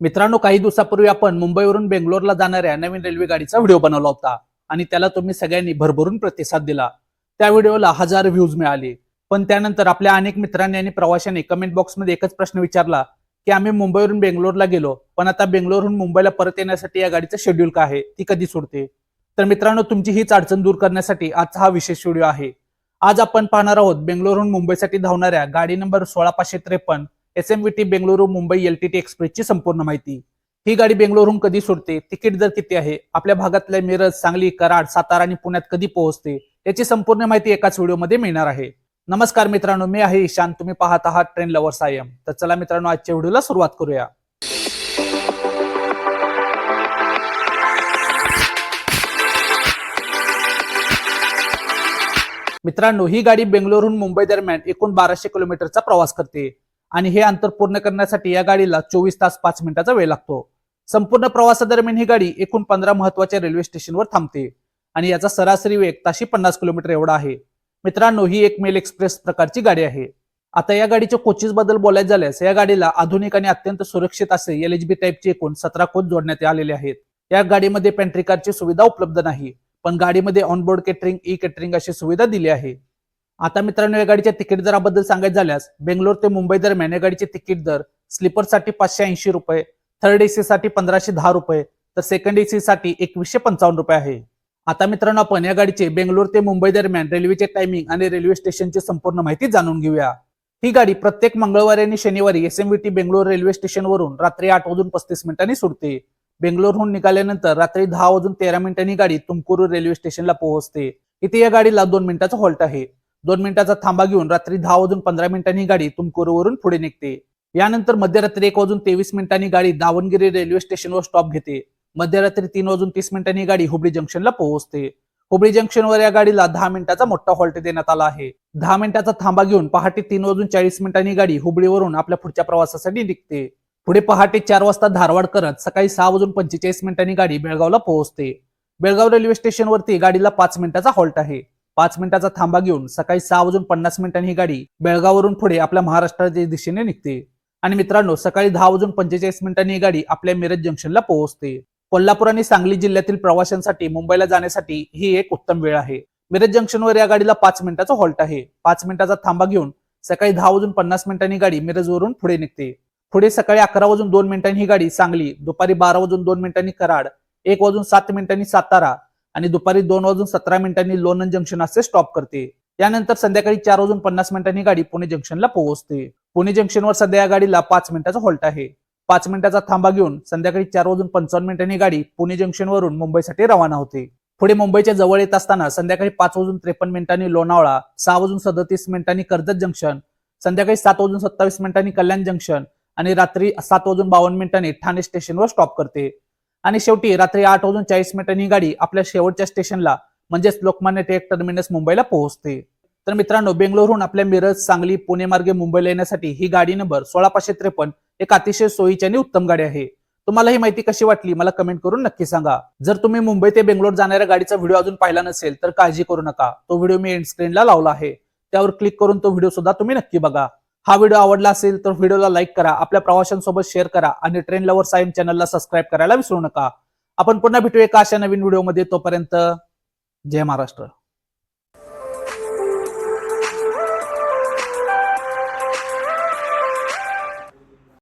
मित्रांनो, काही दिवसापूर्वी आपण मुंबईवरून बेंगलोरला जाणाऱ्या नवीन रेल्वे गाडीचा व्हिडिओ बनवला होता आणि त्याला तुम्ही सगळ्यांनी भरभरून प्रतिसाद दिला. त्या व्हिडिओला 1000 व्ह्यूज मिळाले. पण त्यानंतर आपल्या अनेक मित्रांनी आणि प्रवाशांनी कमेंट बॉक्समध्ये एकच प्रश्न विचारला की आम्ही मुंबईवरून बेंगलोरला गेलो, पण आता बेंगलोरहून मुंबईला परत येण्यासाठी या गाडीचं शेड्यूल काय आहे, ती कधी सुटते? तर मित्रांनो, तुमची हीच अडचण दूर करण्यासाठी आजचा हा विशेष व्हिडिओ आहे. आज आपण पाहणार आहोत बेंगलोरहून मुंबईसाठी धावणाऱ्या गाडी number 16553 SMVT Bengaluru Mumbai LTT एक्सप्रेसची संपूर्ण माहिती. ही गाडी बेंगलोरहून कधी सुटते, तिकीट दर किती आहे, आपल्या भागातल्या मिरज, सांगली, कराड, सातारा आणि पुण्यात कधी पोहोचते, याची संपूर्ण माहिती एकाच व्हिडिओमध्ये मिळणार आहे. नमस्कार मित्रांनो, मी आहे ईशान, तुम्ही पाहत आहात ट्रेन लवर्स IM. तर चला मित्रांनो, आजच्या व्हिडिओला सुरुवात करूया. मित्रांनो, ही गाडी बेंगलोरहून मुंबई दरम्यान एकूण 1200 किलोमीटरचा प्रवास करते आणि हे अंतर पूर्ण करण्यासाठी या गाडीला 24 तास 5 मिनिटाचा वेळ लागतो. संपूर्ण प्रवासादरम्यान ही गाडी एकूण 15 महत्वाच्या रेल्वे स्टेशनवर थांबते आणि याचा सरासरी वेग ताशी 50 किलोमीटर एवढा आहे. मित्रांनो, ही एक मेल एक्सप्रेस प्रकारची गाडी आहे. आता या गाडीच्या कोचेस बद्दल बोलायचं झाल्यास या गाडीला आधुनिक आणि अत्यंत सुरक्षित असे LHB टाईपचे एकूण 17 कोच जोडण्यात आलेले आहेत. या गाडीमध्ये पेंट्री कारची सुविधा उपलब्ध नाही, पण गाडीमध्ये ऑनबोर्ड केटरिंग, ई केटरिंग अशी सुविधा दिली आहे. आता मित्रांनो, या गाडीच्या तिकीट दराबद्दल सांगायचं झाल्यास बेंगलोर ते मुंबई दरम्यान या गाडीचे तिकीट दर स्लीपरसाठी 580 रुपये, थर्ड AC साठी 1510 रुपये, तर सेकंड AC साठी 2155 रुपये आहे. आता मित्रांनो, आपण या गाडीचे बेंगलोर ते मुंबई दरम्यान रेल्वेचे टायमिंग आणि रेल्वे स्टेशनची संपूर्ण माहिती जाणून घेऊया. ही गाडी प्रत्येक मंगळवारी आणि शनिवारी SMVT बेंगलोर रेल्वे स्टेशनवरून रात्री 8:35 सुटते. बेंगलोरहून निघाल्यानंतर रात्री 10:13 गाडी तुमकुरू रेल्वे स्टेशनला पोहोचते. इथे या गाडीला 2 मिनिटाचा हॉल्ट आहे. 2 मिनिटाचा थांबा घेऊन रात्री 10:15 गाडी तुमकुरूवरून पुढे निघते. यानंतर मध्यरात्री 1:23 गाडी दावणगिरी रेल्वे स्टेशनवर स्टॉप घेते. मध्यरात्री 3:30 गाडी हुबळी जंक्शनला पोहोचते. हुबळी जंक्शनवर या गाडीला 10 मिनिटाचा मोठा हॉल्ट देण्यात आला आहे. 10 मिनिटाचा थांबा घेऊन पहाटे 3:40 गाडी हुबळीवरून आपल्या पुढच्या प्रवासासाठी निघते. पुढे पहाटे 4 वाजता धारवाड करत सकाळी 6:45 गाडी बेळगावला पोहोचते. बेळगाव रेल्वे स्टेशनवरती गाडीला 5 मिनिटाचा हॉल्ट आहे. 5 मिनिटाचा थांबा घेऊन सकाळी 6:50 ही गाडी बेळगाववरून पुढे आपल्या महाराष्ट्राच्या दिशेने निघते. आणि मित्रांनो, सकाळी 10:45 ही गाडी आपल्या मिरज जंक्शनला पोहोचते. कोल्हापूर आणि सांगली जिल्ह्यातील प्रवाशांसाठी मुंबईला जाण्यासाठी ही एक उत्तम वेळ आहे. मिरज जंक्शनवर या गाडीला 5 मिनिटाचा हॉल्ट आहे. 5 मिनिटाचा थांबा घेऊन सकाळी 10:50 गाडी मिरजवरून पुढे निघते. पुढे सकाळी 11:02 ही गाडी सांगली, दुपारी 12:02 कराड, 1:07 सातारा आणि दुपारी 2:17 लोणंद जंक्शन असे स्टॉप करते. यानंतर संध्याकाळी 4:50 ही गाडी पुणे जंक्शनला पोहोचते. पुणे जंक्शनवर सध्या या गाडीला 5 मिनिटाचा हॉल्ट आहे. 5 मिनिटाचा थांबा घेऊन संध्याकाळी 4:55 ही गाडी पुणे जंक्शनवरून मुंबईसाठी रवाना होते. पुढे मुंबईच्या जवळ येत असताना संध्याकाळी 5:53 लोणावळा, 6:37 कर्जत जंक्शन, संध्याकाळी 7:27 कल्याण जंक्शन आणि रात्री 7:52 ठाणे स्टेशनवर स्टॉप करते. आणि शेवटी रात्री 8:40 ही गाडी आपल्या शेवटच्या स्टेशनला म्हणजेच लोकमान्य टिळक टर्मिनस मुंबईला पोहोचते. तर मित्रांनो, बेंगलोरहून आपल्या मिरज, सांगली, पुणे मार्गे मुंबईला येण्यासाठी ही गाडी नंबर 16553 एक अतिशय सोयीची आणि उत्तम गाडी आहे. तुम्हाला ही माहिती कशी वाटली मला कमेंट करून नक्की सांगा. जर तुम्ही मुंबई ते बेंगलोर जाणाऱ्या गाडीचा व्हिडिओ अजून पाहिला नसेल तर काळजी करू नका, तो व्हिडिओ मी एंड स्क्रीनला लावला आहे, त्यावर क्लिक करून तो व्हिडिओ सुद्धा तुम्ही नक्की बघा. हा व्हिडिओ आवडला असेल तर व्हिडिओला लाईक करा, आपल्या प्रवाशांसोबत शेअर करा आणि ट्रेन लवर्स IM चॅनलला सबस्क्राईब करायला विसरू नका. आपण पुन्हा भेटूया एका अशा नवीन व्हिडिओमध्ये. तोपर्यंत जय महाराष्ट्र.